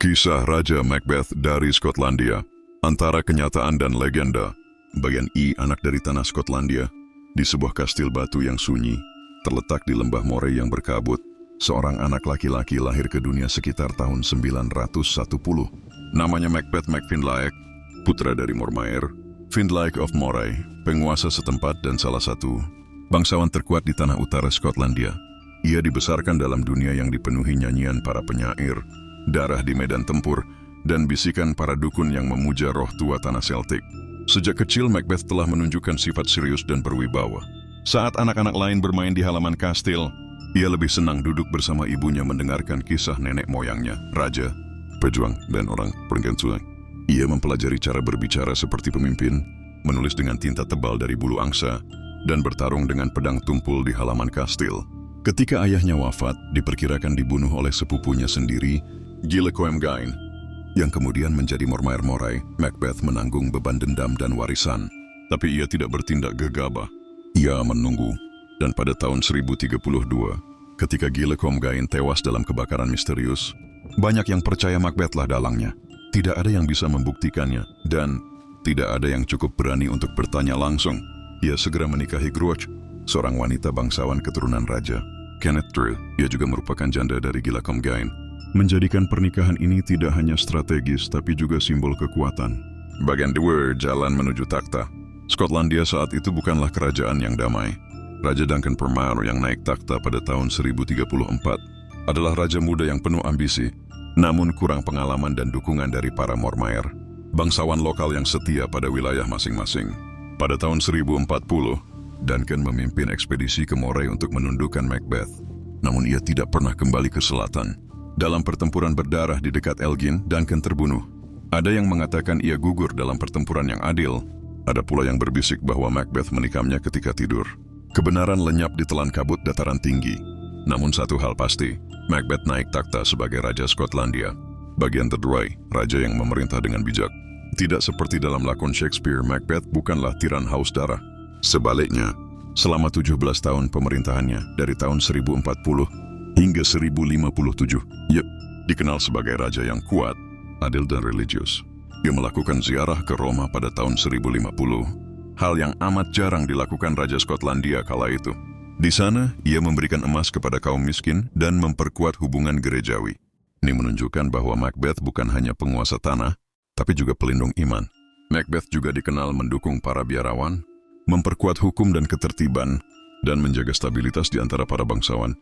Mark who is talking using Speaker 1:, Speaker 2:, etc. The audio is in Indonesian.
Speaker 1: Kisah Raja Macbeth dari Skotlandia, antara kenyataan dan legenda. Bagian I, anak dari tanah Skotlandia, di sebuah kastil batu yang sunyi, terletak di lembah Moray yang berkabut. Seorang anak laki-laki lahir ke dunia sekitar tahun 910. Namanya Macbeth MacFinlayak, putra dari Mormaer, Findlaik of Moray, penguasa setempat dan salah satu bangsawan terkuat di tanah utara Skotlandia. Ia dibesarkan dalam dunia yang dipenuhi nyanyian para penyair, darah di medan tempur, dan bisikan para dukun yang memuja roh tua tanah Celtic. Sejak kecil, Macbeth telah menunjukkan sifat serius dan berwibawa. Saat anak-anak lain bermain di halaman kastil, ia lebih senang duduk bersama ibunya mendengarkan kisah nenek moyangnya, raja, pejuang, dan orang pergantungan. Ia mempelajari cara berbicara seperti pemimpin, menulis dengan tinta tebal dari bulu angsa, dan bertarung dengan pedang tumpul di halaman kastil. Ketika ayahnya wafat, diperkirakan dibunuh oleh sepupunya sendiri, Gillecomgain, yang kemudian menjadi Mormaer Moray. Macbeth menanggung beban dendam dan warisan, tapi ia tidak bertindak gegabah. Ia menunggu, dan pada tahun 1032, ketika Gillecomgain tewas dalam kebakaran misterius, banyak yang percaya Macbethlah dalangnya. Tidak ada yang bisa membuktikannya, dan tidak ada yang cukup berani untuk bertanya langsung. Ia segera menikahi Gruach, seorang wanita bangsawan keturunan raja. Kenneth Drew, ia juga merupakan janda dari Gillecomgain, menjadikan pernikahan ini tidak hanya strategis tapi juga simbol kekuatan. Bagian 2, jalan menuju takhta. Skotlandia saat itu bukanlah kerajaan yang damai. Raja Duncan Permar yang naik takhta pada tahun 1034 adalah raja muda yang penuh ambisi, namun kurang pengalaman dan dukungan dari para Mormaer, bangsawan lokal yang setia pada wilayah masing-masing. Pada tahun 1040, Duncan memimpin ekspedisi ke Moray untuk menundukkan Macbeth, namun ia tidak pernah kembali ke selatan. Dalam pertempuran berdarah di dekat Elgin, Duncan terbunuh. Ada yang mengatakan ia gugur dalam pertempuran yang adil. Ada pula yang berbisik bahwa Macbeth menikamnya ketika tidur. Kebenaran lenyap di telan kabut dataran tinggi. Namun satu hal pasti, Macbeth naik takhta sebagai Raja Skotlandia. Bagian 3, raja yang memerintah dengan bijak. Tidak seperti dalam lakon Shakespeare, Macbeth bukanlah tiran haus darah. Sebaliknya, selama 17 tahun pemerintahannya dari tahun 1040 hingga 1057, ia dikenal sebagai raja yang kuat, adil dan religius. Ia melakukan ziarah ke Roma pada tahun 1050, hal yang amat jarang dilakukan Raja Skotlandia kala itu. Di sana, ia memberikan emas kepada kaum miskin dan memperkuat hubungan gerejawi. Ini menunjukkan bahwa Macbeth bukan hanya penguasa tanah, tapi juga pelindung iman. Macbeth juga dikenal mendukung para biarawan, memperkuat hukum dan ketertiban, dan menjaga stabilitas di antara para bangsawan.